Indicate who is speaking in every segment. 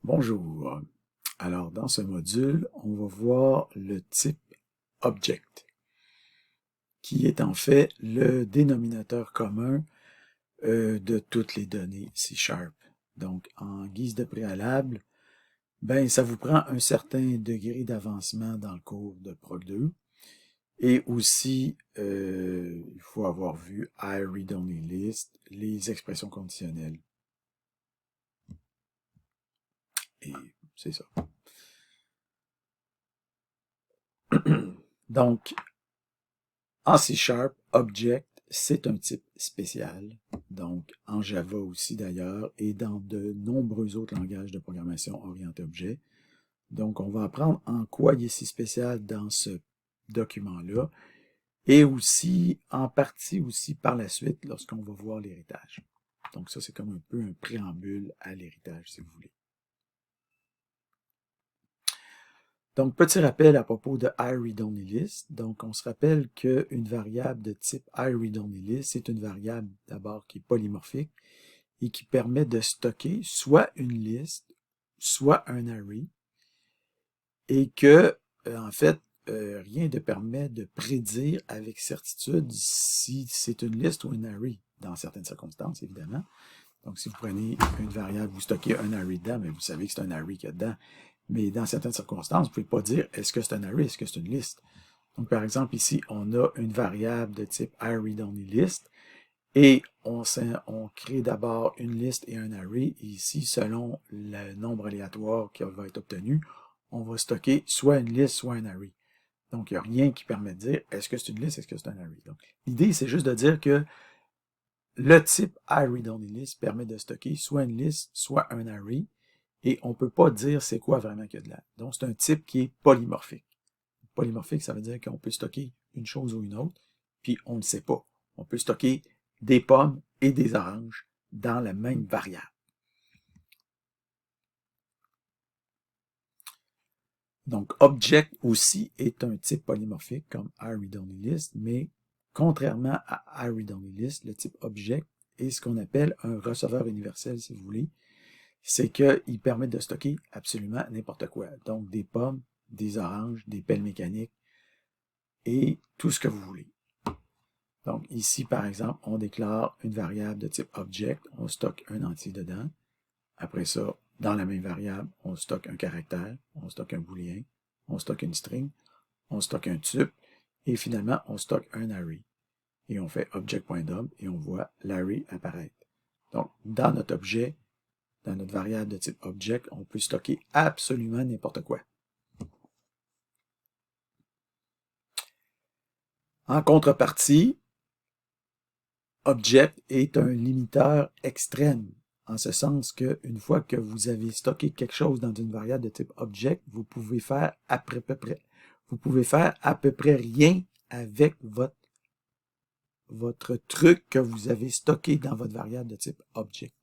Speaker 1: Bonjour. Alors, dans ce module, on va voir le type Object, qui est en fait le dénominateur commun de toutes les données C#. Donc, en guise de préalable, ben, ça vous prend un certain degré d'avancement dans le cours de Prog 2. Et aussi, il faut avoir vu iRead-Only List, les expressions conditionnelles. Et c'est ça. Donc, en C#, Object, c'est un type spécial, donc en Java aussi d'ailleurs, et dans de nombreux autres langages de programmation orientés objet. Donc, on va apprendre en quoi il est si spécial dans ce document-là, et aussi, en partie aussi par la suite, lorsqu'on va voir l'héritage. Donc ça, c'est comme un peu un préambule à l'héritage, si vous voulez. Donc, petit rappel à propos de iRead-Only-List. Donc, on se rappelle qu'une variable de type iRead-Only-List, c'est une variable d'abord qui est polymorphique et qui permet de stocker soit une liste, soit un array, et que, en fait, rien ne permet de prédire avec certitude si c'est une liste ou un array, dans certaines circonstances, évidemment. Donc, si vous prenez une variable, vous stockez un array dedans, mais vous savez que c'est un array qu'il y a dedans. Mais dans certaines circonstances, vous ne pouvez pas dire est-ce que c'est un array, est-ce que c'est une liste. Donc, par exemple, ici, on a une variable de type iRead-Only-List et on crée d'abord une liste et un array. Et ici, selon le nombre aléatoire qui va être obtenu, on va stocker soit une liste, soit un array. Donc, il n'y a rien qui permet de dire est-ce que c'est une liste, est-ce que c'est un array. Donc, l'idée, c'est juste de dire que le type iRead-Only-List permet de stocker soit une liste, soit un array, et on ne peut pas dire c'est quoi vraiment qu'il y a de là. Donc, c'est un type qui est polymorphique. Polymorphique, ça veut dire qu'on peut stocker une chose ou une autre, puis on ne sait pas. On peut stocker des pommes et des oranges dans la même variable. Donc, Object aussi est un type polymorphique comme iRead-Only-List, mais contrairement à iRead-Only-List, le type Object est ce qu'on appelle un receveur universel, si vous voulez. C'est qu'il permet de stocker absolument n'importe quoi. Donc, des pommes, des oranges, des pelles mécaniques et tout ce que vous voulez. Donc, ici, par exemple, on déclare une variable de type Object, on stocke un entier dedans. Après ça, dans la même variable, on stocke un caractère, on stocke un booléen, on stocke une string, on stocke un tuple, et finalement, on stocke un array. Et on fait object.dump et on voit l'array apparaître. Donc, dans notre objet, dans notre variable de type object, on peut stocker absolument n'importe quoi. En contrepartie, object est un limiteur extrême, en ce sens qu'une fois que vous avez stocké quelque chose dans une variable de type object, vous pouvez faire à peu près rien avec votre truc que vous avez stocké dans votre variable de type object.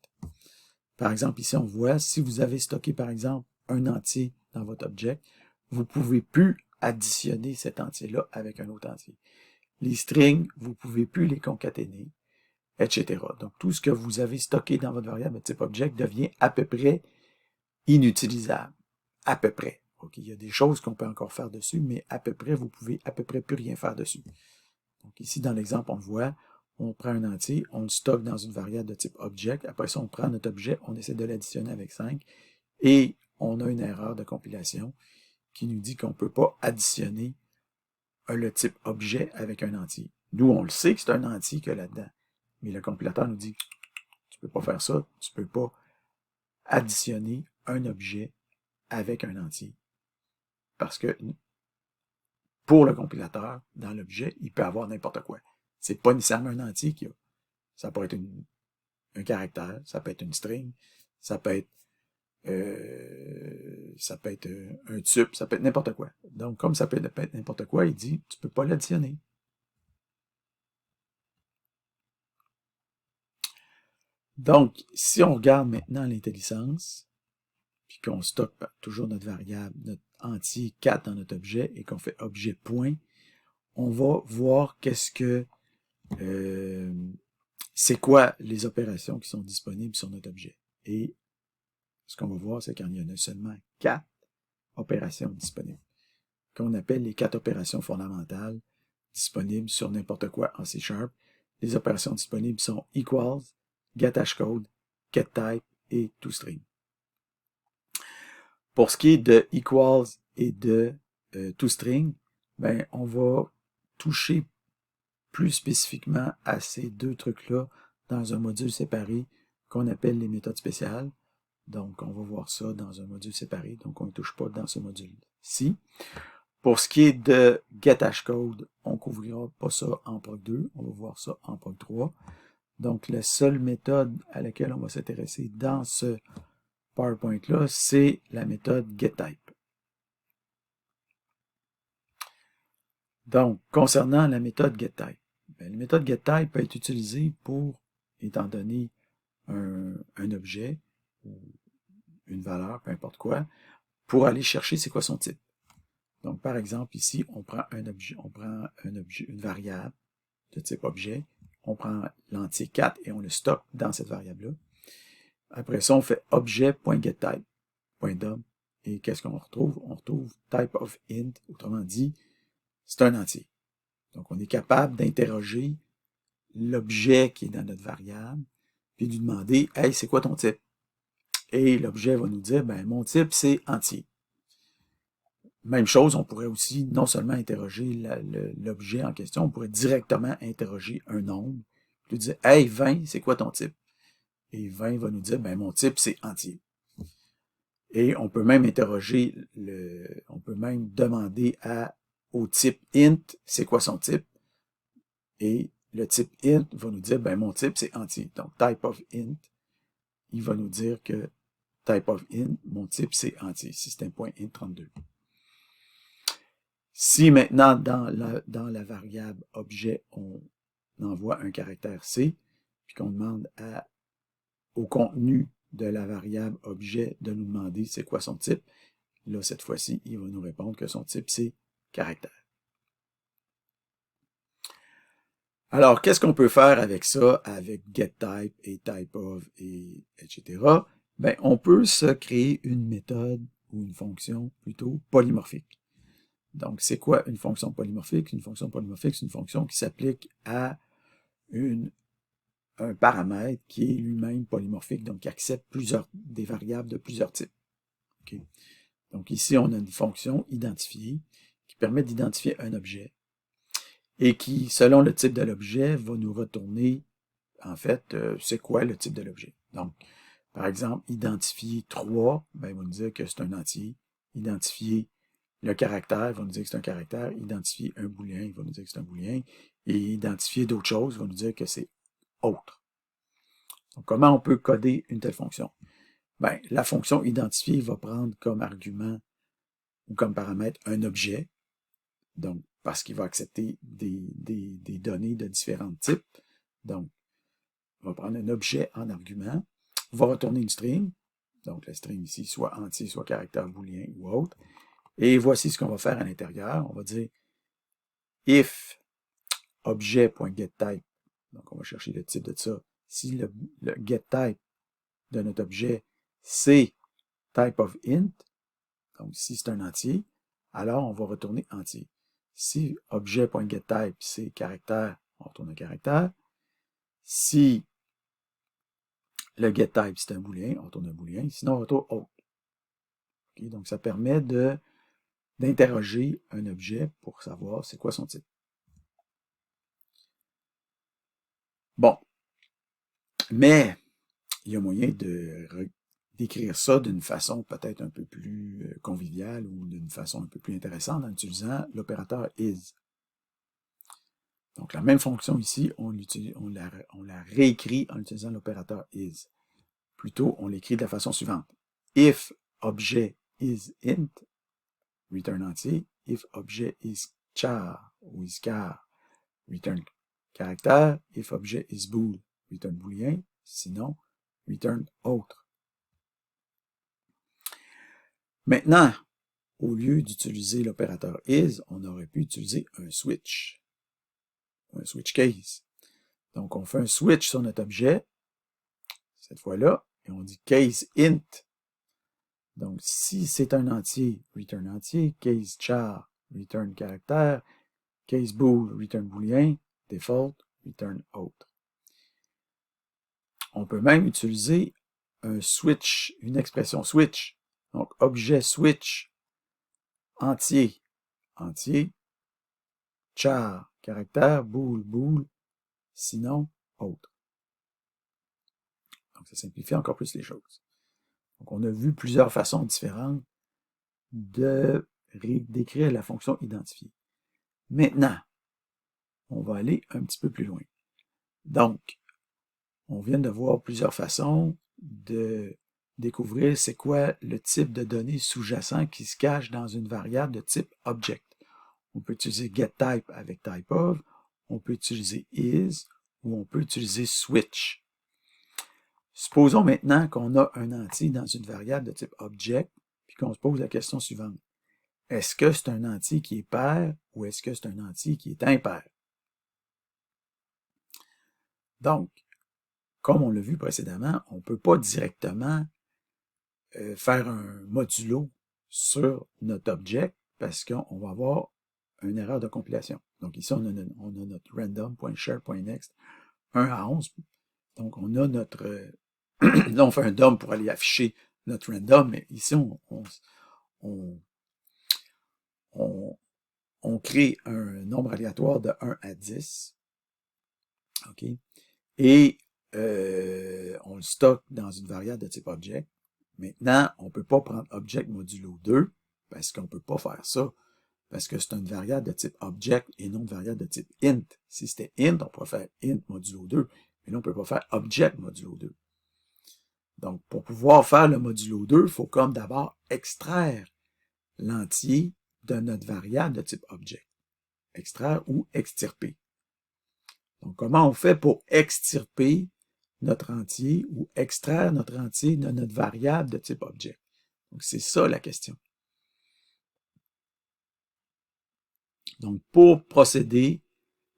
Speaker 1: Par exemple, ici, on voit, si vous avez stocké, par exemple, un entier dans votre object, vous ne pouvez plus additionner cet entier-là avec un autre entier. Les strings, vous ne pouvez plus les concaténer, etc. Donc, tout ce que vous avez stocké dans votre variable de type object devient à peu près inutilisable. À peu près. Okay? Il y a des choses qu'on peut encore faire dessus, mais à peu près, vous pouvez à peu près plus rien faire dessus. Donc, ici, dans l'exemple, on le voit, on prend un entier, on le stocke dans une variable de type object. Après ça, on prend notre objet, on essaie de l'additionner avec 5 et on a une erreur de compilation qui nous dit qu'on ne peut pas additionner le type objet avec un entier. Nous, on le sait que c'est un entier qu'il y a là-dedans. Mais le compilateur nous dit tu ne peux pas faire ça, tu ne peux pas additionner un objet avec un entier. Parce que pour le compilateur, dans l'objet, il peut avoir n'importe quoi. C'est pas nécessairement un entier qu'il y a. Ça peut être un caractère, ça peut être une string, ça peut être un tuple, ça peut être n'importe quoi. Donc, comme ça peut être n'importe quoi, il dit, tu peux pas l'additionner. Donc, si on regarde maintenant l'intelligence, puis qu'on stocke toujours notre variable, notre entier 4 dans notre objet, et qu'on fait objet point, on va voir c'est quoi les opérations qui sont disponibles sur notre objet. Et ce qu'on va voir, c'est qu'il y en a seulement 4 opérations disponibles, qu'on appelle les 4 opérations fondamentales disponibles sur n'importe quoi en C#. Les opérations disponibles sont equals, getHashcode, getType et toString. Pour ce qui est de equals et de toString, ben, on va toucher plus spécifiquement à ces deux trucs-là dans un module séparé qu'on appelle les méthodes spéciales. Donc, on va voir ça dans un module séparé, donc on ne touche pas dans ce module-ci. Pour ce qui est de getHashcode, on ne couvrira pas ça en Prog 2, on va voir ça en Prog 3. Donc, la seule méthode à laquelle on va s'intéresser dans ce PowerPoint-là, c'est la méthode getType. Donc, concernant la méthode getType, la méthode getType peut être utilisée pour, étant donné un objet ou une valeur, peu importe quoi, pour aller chercher c'est quoi son type. Donc, par exemple, ici, on prend une variable de type objet, on prend l'entier 4 et on le stocke dans cette variable-là. Après ça, on fait objet.getType, .dom, et qu'est-ce qu'on retrouve? On retrouve type of int, autrement dit, c'est un entier. Donc, on est capable d'interroger l'objet qui est dans notre variable, puis de lui demander, « Hey, c'est quoi ton type? » Et l'objet va nous dire, « Ben, mon type, c'est entier. » Même chose, on pourrait aussi non seulement interroger l'objet en question, on pourrait directement interroger un nombre, puis lui dire, « Hey, 20, c'est quoi ton type? » Et 20 va nous dire, « Ben, mon type, c'est entier. » Et on peut même interroger, on peut même demander au type int, c'est quoi son type? Et le type int va nous dire, ben mon type c'est entier. Donc type of int, il va nous dire que type of int, mon type c'est entier. Si c'est un point int 32. Si maintenant dans la variable objet, on envoie un caractère C, puis qu'on demande au contenu de la variable objet de nous demander c'est quoi son type, là cette fois-ci, il va nous répondre que son type c'est caractère. Alors, qu'est-ce qu'on peut faire avec ça, avec getType et typeof et etc.? Ben, on peut se créer une méthode ou une fonction plutôt polymorphique. Donc, c'est quoi une fonction polymorphique? Une fonction polymorphique, c'est une fonction qui s'applique à un paramètre qui est lui-même polymorphique, donc qui accepte des variables de plusieurs types. Okay? Donc, ici, on a une fonction identifiée qui permet d'identifier un objet et qui, selon le type de l'objet, va nous retourner, en fait, c'est quoi le type de l'objet. Donc, par exemple, identifier 3, ben, il va nous dire que c'est un entier. Identifier le caractère, il va nous dire que c'est un caractère. Identifier un booléen, il va nous dire que c'est un booléen. Et identifier d'autres choses, il va nous dire que c'est autre. Donc, comment on peut coder une telle fonction? Ben, la fonction identifier va prendre comme argument ou comme paramètre un objet. Donc, parce qu'il va accepter des données de différents types. Donc, on va prendre un objet en argument, on va retourner une string, donc la string ici, soit entier, soit caractère booléen ou autre, et voici ce qu'on va faire à l'intérieur. On va dire if objet.getType, donc on va chercher le type de ça. Si le getType de notre objet, c'est type of int, donc si c'est un entier, alors on va retourner entier. Si objet.getType, c'est caractère, on retourne un caractère. Si le getType, c'est un booléen, on retourne un booléen. Sinon, on retourne autre. Okay? Donc, ça permet d'interroger un objet pour savoir c'est quoi son type. Bon. Mais, il y a moyen d'écrire ça d'une façon peut-être un peu plus conviviale ou d'une façon un peu plus intéressante en utilisant l'opérateur is. Donc, la même fonction ici, on la réécrit en utilisant l'opérateur is. Plutôt, on l'écrit de la façon suivante. If objet is int, return entier. If objet is char ou is char, return caractère. If objet is bool, return booléen. Sinon, return autre. Maintenant, au lieu d'utiliser l'opérateur is, on aurait pu utiliser un switch case. Donc, on fait un switch sur notre objet, cette fois-là, et on dit case int Donc, si c'est un entier, return entier, case char, return caractère, case bool, return booléen, default, return autre. On peut même utiliser un switch, une expression switch. Donc, objet switch, entier, entier, char, caractère, bool, bool, sinon, autre. Donc, ça simplifie encore plus les choses. Donc, on a vu plusieurs façons différentes de décrire la fonction identifiée. Maintenant, on va aller un petit peu plus loin. Donc, on vient de voir plusieurs façons de découvrir c'est quoi le type de données sous-jacent qui se cache dans une variable de type object. On peut utiliser getType avec typeOf, on peut utiliser is ou on peut utiliser switch. Supposons maintenant qu'on a un entier dans une variable de type object, puis qu'on se pose la question suivante. Est-ce que c'est un entier qui est pair ou est-ce que c'est un entier qui est impair? Donc, comme on l'a vu précédemment, on ne peut pas directement faire un modulo sur notre object parce qu'on va avoir une erreur de compilation. Donc ici, on a notre random.share.next 1 à 11. Donc on a notre... là, on fait un DOM pour aller afficher notre random, mais ici, on crée un nombre aléatoire de 1 à 10. OK? Et on le stocke dans une variable de type object. Maintenant, on ne peut pas prendre object modulo 2 parce qu'on ne peut pas faire ça parce que c'est une variable de type object et non une variable de type int. Si c'était int, on pourrait faire int modulo 2, mais là, on ne peut pas faire object modulo 2. Donc, pour pouvoir faire le modulo 2, il faut comme d'abord extraire l'entier de notre variable de type object. Extraire ou extirper. Donc, comment on fait pour extirper notre entier ou extraire notre entier de notre variable de type object? Donc, c'est ça la question. Donc, pour procéder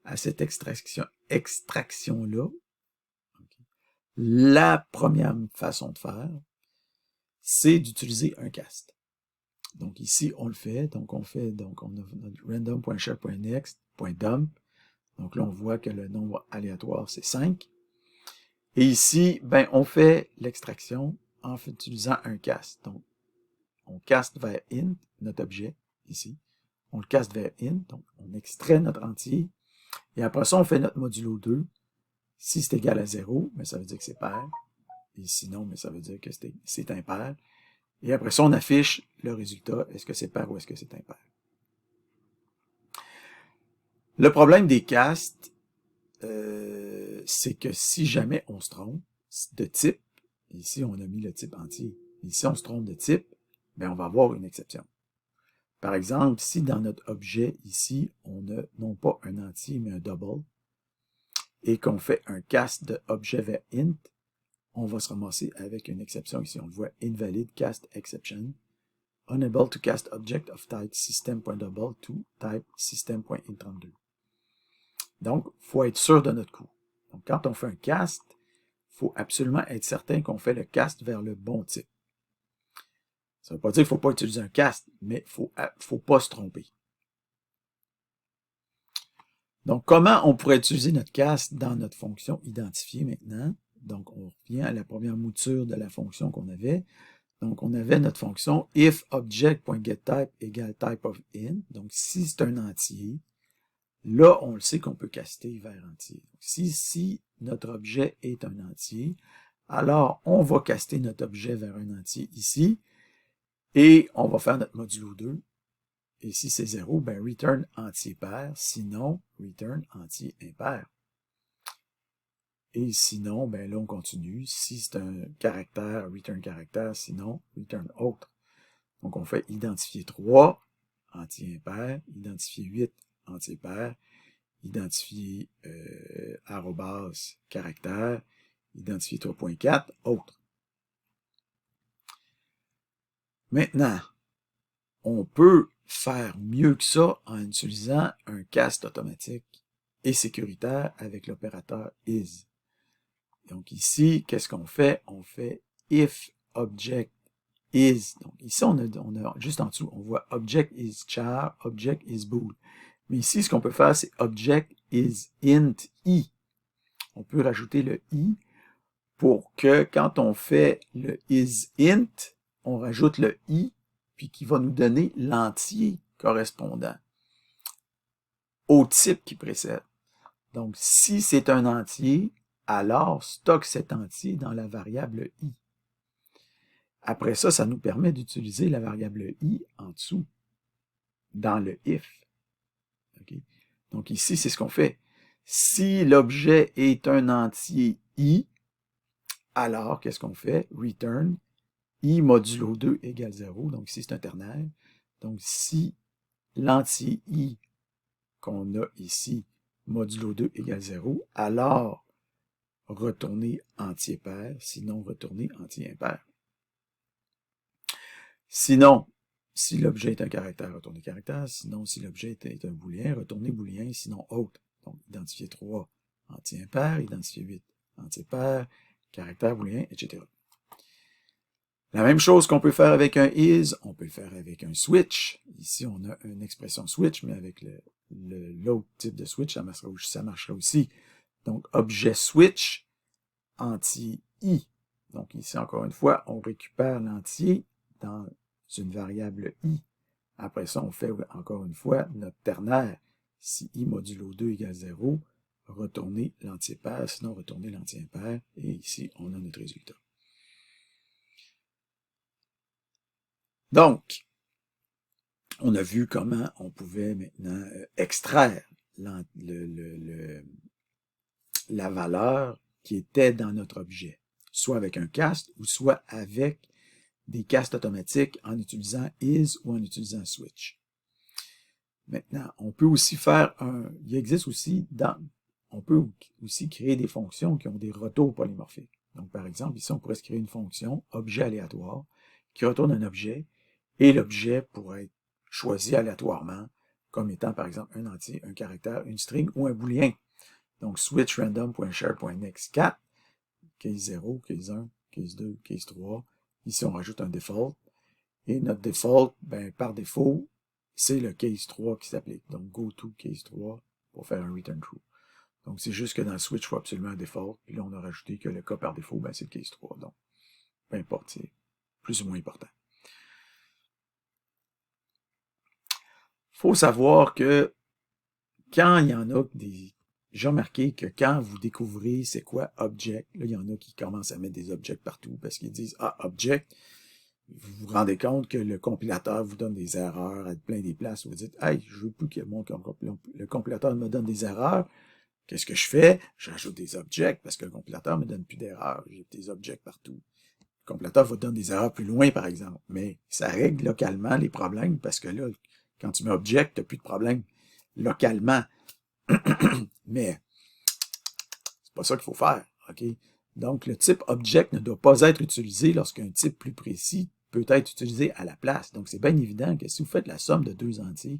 Speaker 1: à cette extraction-là, la première façon de faire, c'est d'utiliser un cast. Donc, ici, on le fait. Donc, on a notre random.share.next.dump. Donc là, on voit que le nombre aléatoire, c'est 5. Et ici, ben, on fait l'extraction en utilisant un cast. Donc, on caste vers int, notre objet, ici. On le caste vers int, donc on extrait notre entier. Et après ça, on fait notre modulo 2. Si c'est égal à 0, ben, ça veut dire que c'est pair. Et sinon, ben, ça veut dire que c'est impair. Et après ça, on affiche le résultat. Est-ce que c'est pair ou est-ce que c'est impair? Le problème des castes, c'est que si jamais on se trompe de type, ici on a mis le type entier, et si on se trompe de type, ben on va avoir une exception. Par exemple, si dans notre objet ici, on a non pas un entier, mais un double, et qu'on fait un cast de objet vers int, on va se ramasser avec une exception ici. On le voit, invalid cast exception, unable to cast object of type system.double to type system.int32. Donc, il faut être sûr de notre coup. Donc, quand on fait un cast, il faut absolument être certain qu'on fait le cast vers le bon type. Ça ne veut pas dire qu'il ne faut pas utiliser un cast, mais il ne faut pas se tromper. Donc, comment on pourrait utiliser notre cast dans notre fonction identifiée maintenant? Donc, on revient à la première mouture de la fonction qu'on avait. Donc, on avait notre fonction if object.getType égale type of int. Donc, si c'est un entier, là, on le sait qu'on peut caster vers entier. Donc, si notre objet est un entier, alors on va caster notre objet vers un entier ici, et on va faire notre modulo 2. Et si c'est 0, ben return entier pair, sinon return entier impair. Et sinon, ben là on continue. Si c'est un caractère, return caractère, sinon return autre. Donc on fait identifier 3, entier impair, identifier 8, entier pair, identifier arrobas caractère, identifier 3.4, autre. Maintenant, on peut faire mieux que ça en utilisant un cast automatique et sécuritaire avec l'opérateur is. Donc ici, qu'est-ce qu'on fait? On fait if object is. Donc ici, on a juste en dessous, on voit object is char, object is bool. Mais ici, ce qu'on peut faire, c'est object is int i. On peut rajouter le i pour que quand on fait le is int, on rajoute le i, puis qui va nous donner l'entier correspondant au type qui précède. Donc, si c'est un entier, alors stocke cet entier dans la variable i. Après ça, ça nous permet d'utiliser la variable i en dessous, dans le if. Okay? Donc ici, c'est ce qu'on fait. Si l'objet est un entier i, alors qu'est-ce qu'on fait? Return i modulo 2 égale 0. Donc ici, c'est un ternaire. Donc si l'entier i qu'on a ici, modulo 2 égale 0, alors retournez entier pair, sinon retournez entier impair. Sinon, si l'objet est un caractère, retournez caractère. Sinon, si l'objet est un booléen, retournez booléen, sinon autre. Donc, identifier 3, entier impair, identifier 8, entier pair, caractère booléen, etc. La même chose qu'on peut faire avec un is, on peut le faire avec un switch. Ici, on a une expression switch, mais avec l'autre type de switch, ça marchera aussi. Donc, objet switch, entier i. Donc, ici, encore une fois, on récupère l'entier dans une variable i. Après ça, on fait encore une fois notre ternaire. Si i modulo 2 égale 0, retournez l'entier pair, sinon retournez l'entier impair. Et ici, on a notre résultat. Donc, on a vu comment on pouvait maintenant extraire la valeur qui était dans notre objet, soit avec un cast ou soit avec des casts automatiques en utilisant is ou en utilisant switch. Maintenant, on peut aussi faire il existe aussi on peut aussi créer des fonctions qui ont des retours polymorphiques. Donc, par exemple, ici, on pourrait se créer une fonction objet aléatoire qui retourne un objet et l'objet pourrait être choisi aléatoirement comme étant, par exemple, un entier, un caractère, une string ou un booléen. Donc, switch random.share.next4, case 0, case 1, case 2, case 3. Ici, on rajoute un default. Et notre default, ben, par défaut, c'est le case 3 qui s'applique. Donc, go to case 3 pour faire un return true. Donc, c'est juste que dans le switch, il faut absolument un default. Puis là, on a rajouté que le cas par défaut, ben, c'est le case 3. Donc, peu importe, c'est plus ou moins important. Faut savoir que quand il y en a des... J'ai remarqué que quand vous découvrez c'est quoi object, là, il y en a qui commencent à mettre des objects partout parce qu'ils disent, ah, object, vous vous rendez compte que le compilateur vous donne des erreurs à plein des places. Vous dites, hey, je veux plus que le compilateur me donne des erreurs. Qu'est-ce que je fais? J'ajoute des objects parce que le compilateur me donne plus d'erreurs. J'ai des objects partout. Le compilateur vous donne des erreurs plus loin, par exemple. Mais ça règle localement les problèmes parce que là, quand tu mets object, tu n'as plus de problème localement. Mais c'est pas ça qu'il faut faire. OK? Donc, le type object ne doit pas être utilisé lorsqu'un type plus précis peut être utilisé à la place. Donc, c'est bien évident que si vous faites la somme de deux entiers,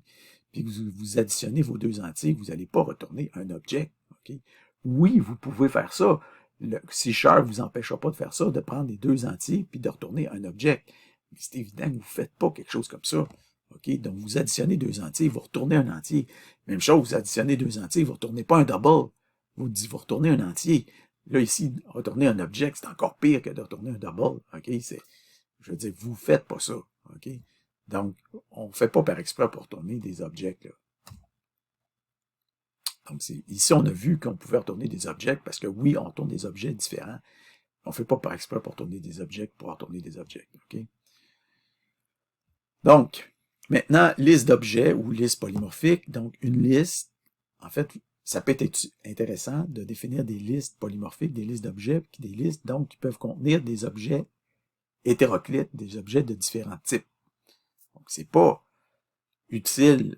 Speaker 1: puis que vous additionnez vos deux entiers, vous n'allez pas retourner un object. Okay? Oui, vous pouvez faire ça. Le C# vous empêchera pas de faire ça, de prendre les deux entiers, puis de retourner un object. Mais c'est évident que vous ne faites pas quelque chose comme ça. Okay? Donc, vous additionnez deux entiers, vous retournez un entier. Même chose, vous additionnez deux entiers, vous ne retournez pas un double. Vous retournez un entier. Là, ici, retourner un object, c'est encore pire que de retourner un double. OK? Je veux dire, vous ne faites pas ça. OK? Donc, on ne fait pas par exprès pour retourner des objects. Là. Donc, ici, on a vu qu'on pouvait retourner des objects parce que oui, on retourne des objets différents. On ne fait pas par exprès pour retourner des objects pour retourner des objects. OK? Donc, maintenant, liste d'objets ou liste polymorphique. Donc, une liste, en fait, ça peut être intéressant de définir des listes polymorphiques, des listes d'objets, des listes donc qui peuvent contenir des objets hétéroclites, des objets de différents types. Donc, c'est pas utile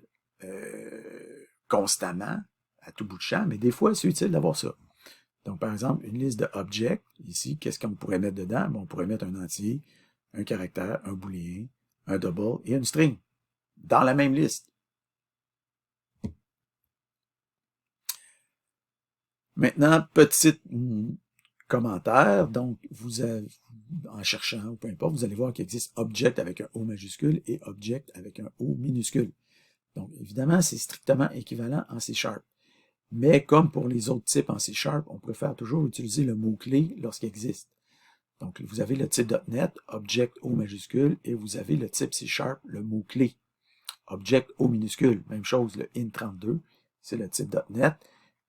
Speaker 1: constamment, à tout bout de champ, mais des fois, c'est utile d'avoir ça. Donc, par exemple, une liste d'objets, ici, qu'est-ce qu'on pourrait mettre dedans? Bon, on pourrait mettre un entier, un caractère, un booléen, un double et une string dans la même liste. Maintenant, petit commentaire. Donc, en cherchant, ou peu importe, vous allez voir qu'il existe object avec un O majuscule et object avec un O minuscule. Donc, évidemment, c'est strictement équivalent en C#. Mais comme pour les autres types en C#, on préfère toujours utiliser le mot-clé lorsqu'il existe. Donc, vous avez le type .NET, object O majuscule, et vous avez le type C#, le mot-clé, object O minuscule. Même chose, le int32, c'est le type .NET,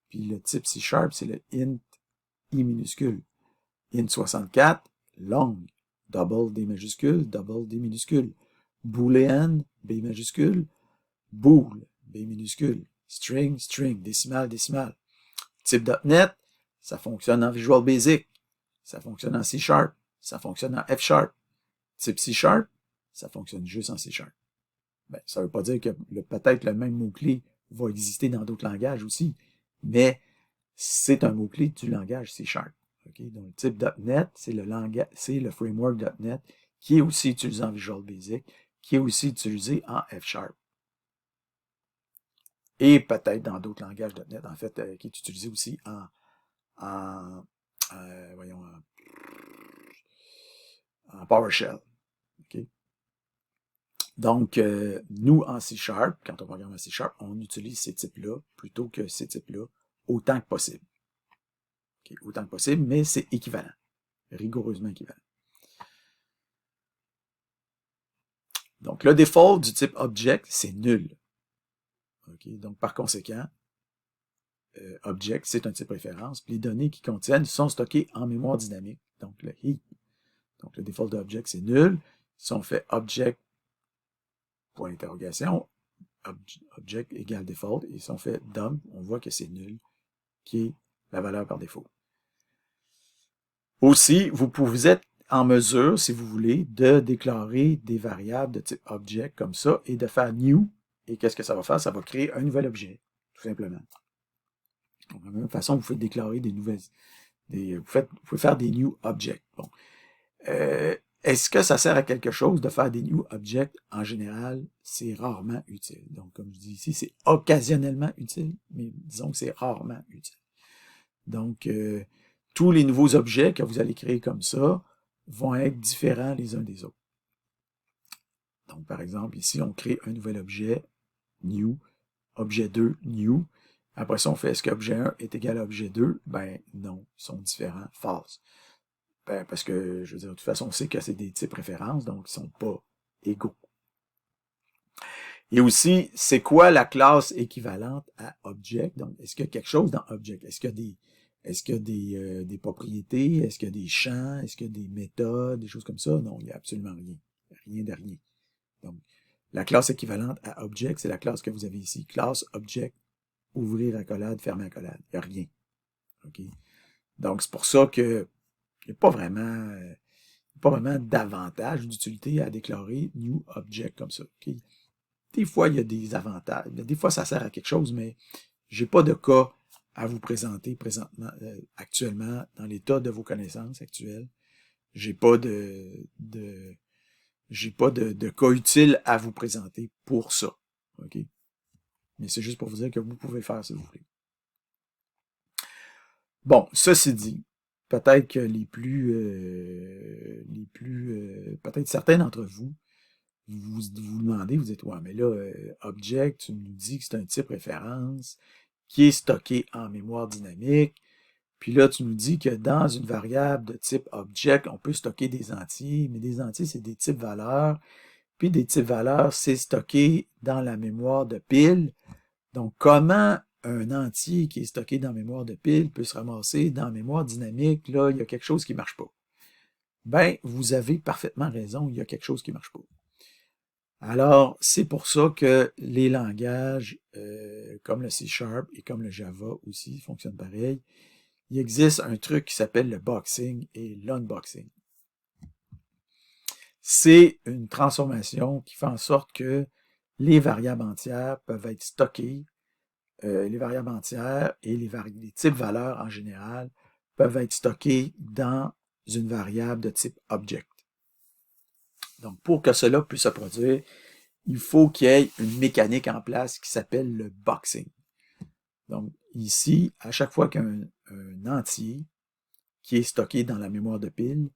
Speaker 1: puis le type C#, c'est le int I minuscule. int64, long, double D majuscule, double D minuscule. Boolean, B majuscule, bool, B minuscule. String, string, décimal, décimal. Type .NET, ça fonctionne en Visual Basic, ça fonctionne en C#, ça fonctionne en F#. Type C#, ça fonctionne juste en C#. Ben, ça ne veut pas dire que peut-être le même mot-clé va exister dans d'autres langages aussi, mais c'est un mot-clé du langage C#. Okay? Donc, le type .NET, c'est le framework .NET qui est aussi utilisé en Visual Basic, qui est aussi utilisé en F#. Et peut-être dans d'autres langages .NET, en fait, qui est utilisé aussi en PowerShell. Okay? Donc, nous, en C#, quand on programme en C#, on utilise ces types-là plutôt que ces types-là autant que possible. Okay? Autant que possible, mais c'est équivalent. Rigoureusement équivalent. Donc, le default du type object, c'est nul. Okay? Donc, par conséquent, object, c'est un type référence, puis les données qui contiennent sont stockées en mémoire dynamique, donc le heap. Donc, le default d'object, c'est nul. Si on fait object, point d'interrogation, object égale default, et si on fait dump, on voit que c'est nul, qui est la valeur par défaut. Aussi, vous êtes en mesure, si vous voulez, de déclarer des variables de type object comme ça et de faire new. Et qu'est-ce que ça va faire? Ça va créer un nouvel objet, tout simplement. Donc, de la même façon, vous pouvez déclarer des nouvelles. Vous pouvez faire des new objects. Bon. Est-ce que ça sert à quelque chose de faire des new objects? En général, c'est rarement utile. Donc, comme je dis ici, c'est occasionnellement utile, mais disons que c'est rarement utile. Donc, tous les nouveaux objets que vous allez créer comme ça vont être différents les uns des autres. Donc, par exemple, ici, on crée un nouvel objet, new, objet 2, new. Après ça, on fait est-ce que objet 1 est égal à objet 2? Ben non, ils sont différents, false. Ben, parce que, je veux dire, de toute façon, on sait que c'est des types références, donc ils ne sont pas égaux. Et aussi, c'est quoi la classe équivalente à object? Donc, est-ce qu'il y a quelque chose dans object? Est-ce qu'il y a des propriétés? Est-ce qu'il y a des champs? Est-ce qu'il y a des méthodes? Des choses comme ça? Non, il n'y a absolument rien. Rien de rien. Donc, la classe équivalente à object, c'est la classe que vous avez ici. Classe object, ouvrir accolade, fermer accolade. Il n'y a rien. OK? Donc, c'est pour ça que il n'y a pas vraiment d'avantage, d'utilité à déclarer new object comme ça. Okay? Des fois, il y a des avantages. Des fois, ça sert à quelque chose, mais j'ai pas de cas à vous présenter présentement, actuellement, dans l'état de vos connaissances actuelles. J'ai pas de cas utile à vous présenter pour ça. OK? Mais c'est juste pour vous dire que vous pouvez faire si vous voulez. Bon, ceci dit, peut-être que peut-être certains d'entre vous, vous demandez, vous dites, ouais, mais là, object, tu nous dis que c'est un type référence qui est stocké en mémoire dynamique. Puis là, tu nous dis que dans une variable de type object, on peut stocker des entiers, mais des entiers, c'est des types valeurs. Puis des types valeurs, c'est stocké dans la mémoire de pile. Donc, comment un entier qui est stocké dans la mémoire de pile peut se ramasser dans la mémoire dynamique? Là, il y a quelque chose qui ne marche pas. Ben, vous avez parfaitement raison, il y a quelque chose qui ne marche pas. Alors, c'est pour ça que les langages comme le C# et comme le Java aussi fonctionnent pareil. Il existe un truc qui s'appelle le boxing et l'unboxing. C'est une transformation qui fait en sorte que les variables entières peuvent être stockées, les variables entières et les types valeurs en général peuvent être stockés dans une variable de type object. Donc, pour que cela puisse se produire, il faut qu'il y ait une mécanique en place qui s'appelle le boxing. Donc, ici, à chaque fois qu'un entier qui est stocké dans la mémoire de pile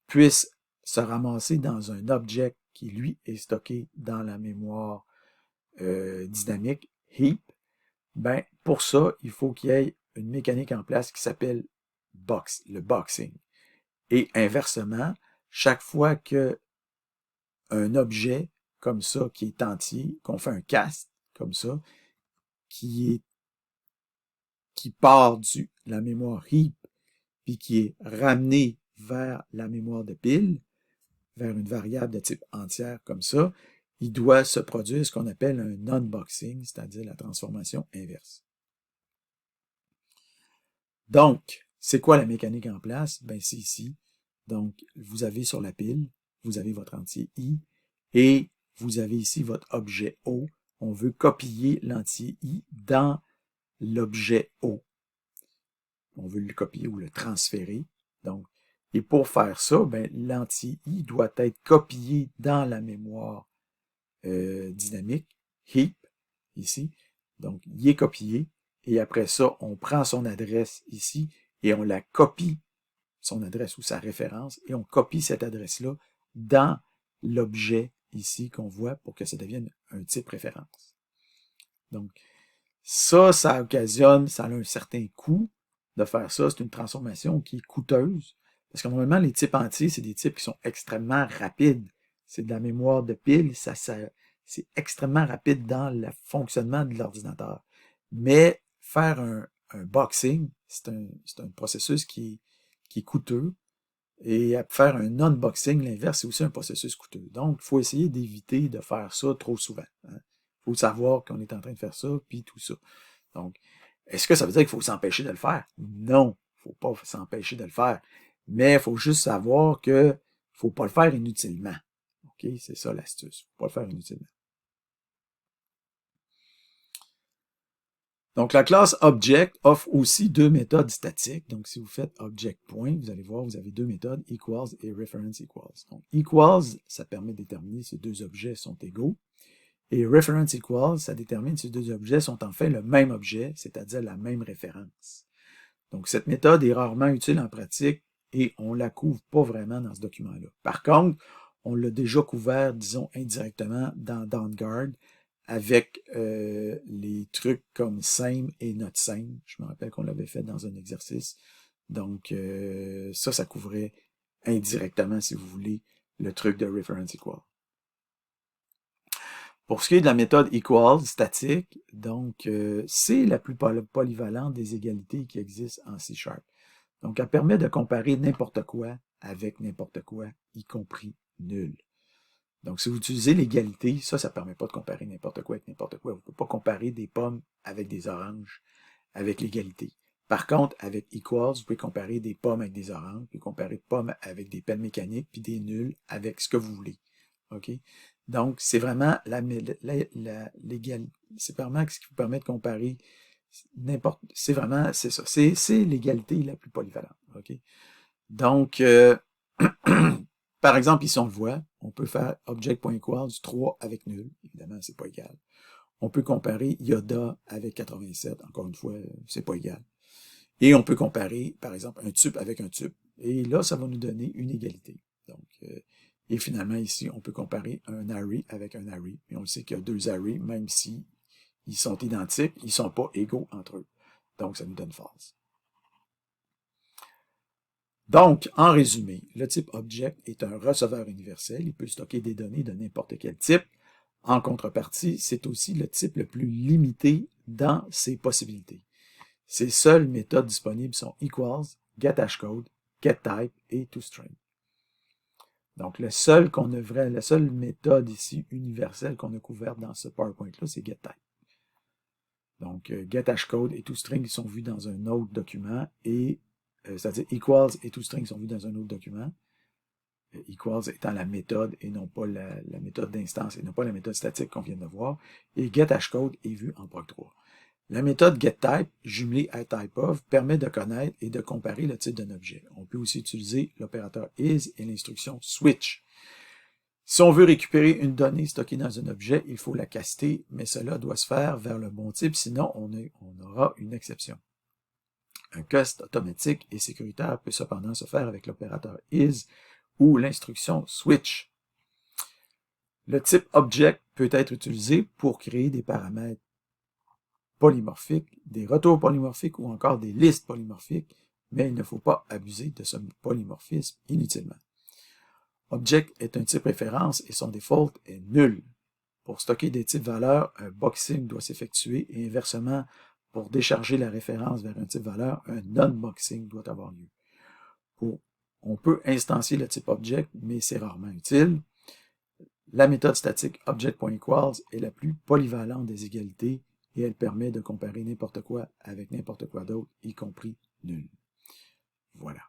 Speaker 1: puisse se ramasser dans un object qui, lui, est stocké dans la mémoire dynamique, heap, ben, pour ça, il faut qu'il y ait une mécanique en place qui s'appelle le boxing. Et inversement, chaque fois que un objet comme ça, qui est entier, qu'on fait un cast comme ça, qui part de la mémoire heap, puis qui est ramené vers la mémoire de pile, vers une variable de type entière comme ça, il doit se produire ce qu'on appelle un unboxing, c'est-à-dire la transformation inverse. Donc, c'est quoi la mécanique en place? Ben, c'est ici. Donc, vous avez sur la pile, vous avez votre entier I, et vous avez ici votre objet O. On veut copier l'entier I dans l'objet O. On veut le copier ou le transférer. Donc, et pour faire ça, ben, l'entier I doit être copié dans la mémoire dynamique, heap, ici. Donc, il est copié. Et après ça, on prend son adresse ici et on la copie, son adresse ou sa référence, et on copie cette adresse-là dans l'objet ici qu'on voit pour que ça devienne un type référence. Donc, ça occasionne, ça a un certain coût de faire ça. C'est une transformation qui est coûteuse. Parce que normalement, les types entiers, c'est des types qui sont extrêmement rapides. C'est de la mémoire de pile, c'est extrêmement rapide dans le fonctionnement de l'ordinateur. Mais faire un boxing, c'est un processus qui est coûteux. Et faire un unboxing, l'inverse, c'est aussi un processus coûteux. Donc, il faut essayer d'éviter de faire ça trop souvent. Il faut savoir qu'on est en train de faire ça, puis tout ça. Donc, est-ce que ça veut dire qu'il faut s'empêcher de le faire? Non, il ne faut pas s'empêcher de le faire. Mais il faut juste savoir que il ne faut pas le faire inutilement. OK? C'est ça l'astuce. Il ne faut pas le faire inutilement. Donc, la classe Object offre aussi deux méthodes statiques. Donc, si vous faites Object.point, vous allez voir, vous avez deux méthodes, equals et reference equals. Donc, equals, ça permet de déterminer si deux objets sont égaux. Et reference equals, ça détermine si deux objets sont en fait le même objet, c'est-à-dire la même référence. Donc, cette méthode est rarement utile en pratique et on ne la couvre pas vraiment dans ce document-là. Par contre, on l'a déjà couvert, disons, indirectement dans DownGuard avec les trucs comme same et not same. Je me rappelle qu'on l'avait fait dans un exercice. Donc, ça couvrait indirectement, si vous voulez, le truc de reference equal. Pour ce qui est de la méthode equal statique, donc c'est la plus polyvalente des égalités qui existent en C#. Donc, elle permet de comparer n'importe quoi avec n'importe quoi, y compris nul. Donc, si vous utilisez l'égalité, ça ne permet pas de comparer n'importe quoi avec n'importe quoi. Vous ne pouvez pas comparer des pommes avec des oranges avec l'égalité. Par contre, avec equals, vous pouvez comparer des pommes avec des oranges, vous pouvez comparer des pommes avec des pelles mécaniques, puis des nuls avec ce que vous voulez. OK? Donc, c'est vraiment l'égalité. C'est vraiment ce qui vous permet de comparer c'est vraiment, c'est ça. C'est l'égalité la plus polyvalente. OK? Donc, par exemple, ici on le voit, on peut faire object.equals 3 avec nul. Évidemment, c'est pas égal. On peut comparer Yoda avec 87. Encore une fois, c'est pas égal. Et on peut comparer, par exemple, un tube avec un tube. Et là, ça va nous donner une égalité. Donc, et finalement, ici, on peut comparer un array avec un array. Et on le sait qu'il y a deux arrays, même si ils sont identiques, ils ne sont pas égaux entre eux. Donc, ça nous donne false. Donc, en résumé, le type Object est un receveur universel. Il peut stocker des données de n'importe quel type. En contrepartie, c'est aussi le type le plus limité dans ses possibilités. Ses seules méthodes disponibles sont equals, getHashcode, getType et toString. Donc, la seule méthode ici universelle qu'on a couverte dans ce PowerPoint-là, c'est getType. Donc, getHashcode et toString sont vus dans un autre document et c'est-à-dire equals et toString sont vus dans un autre document. Equals étant la méthode et non pas la méthode d'instance et non pas la méthode statique qu'on vient de voir. Et getHashcode est vu en POC3. La méthode getType, jumelée à typeof, permet de connaître et de comparer le type d'un objet. On peut aussi utiliser l'opérateur is et l'instruction switch. Si on veut récupérer une donnée stockée dans un objet, il faut la caster, mais cela doit se faire vers le bon type, sinon on aura une exception. Un cast automatique et sécuritaire peut cependant se faire avec l'opérateur is ou l'instruction switch. Le type object peut être utilisé pour créer des paramètres polymorphiques, des retours polymorphiques ou encore des listes polymorphiques, mais il ne faut pas abuser de ce polymorphisme inutilement. Object est un type référence et son default est nul. Pour stocker des types valeurs, un boxing doit s'effectuer et inversement, pour décharger la référence vers un type valeur, un non-boxing doit avoir lieu. On peut instancier le type object, mais c'est rarement utile. La méthode statique object.equals est la plus polyvalente des égalités et elle permet de comparer n'importe quoi avec n'importe quoi d'autre, y compris nul. Voilà.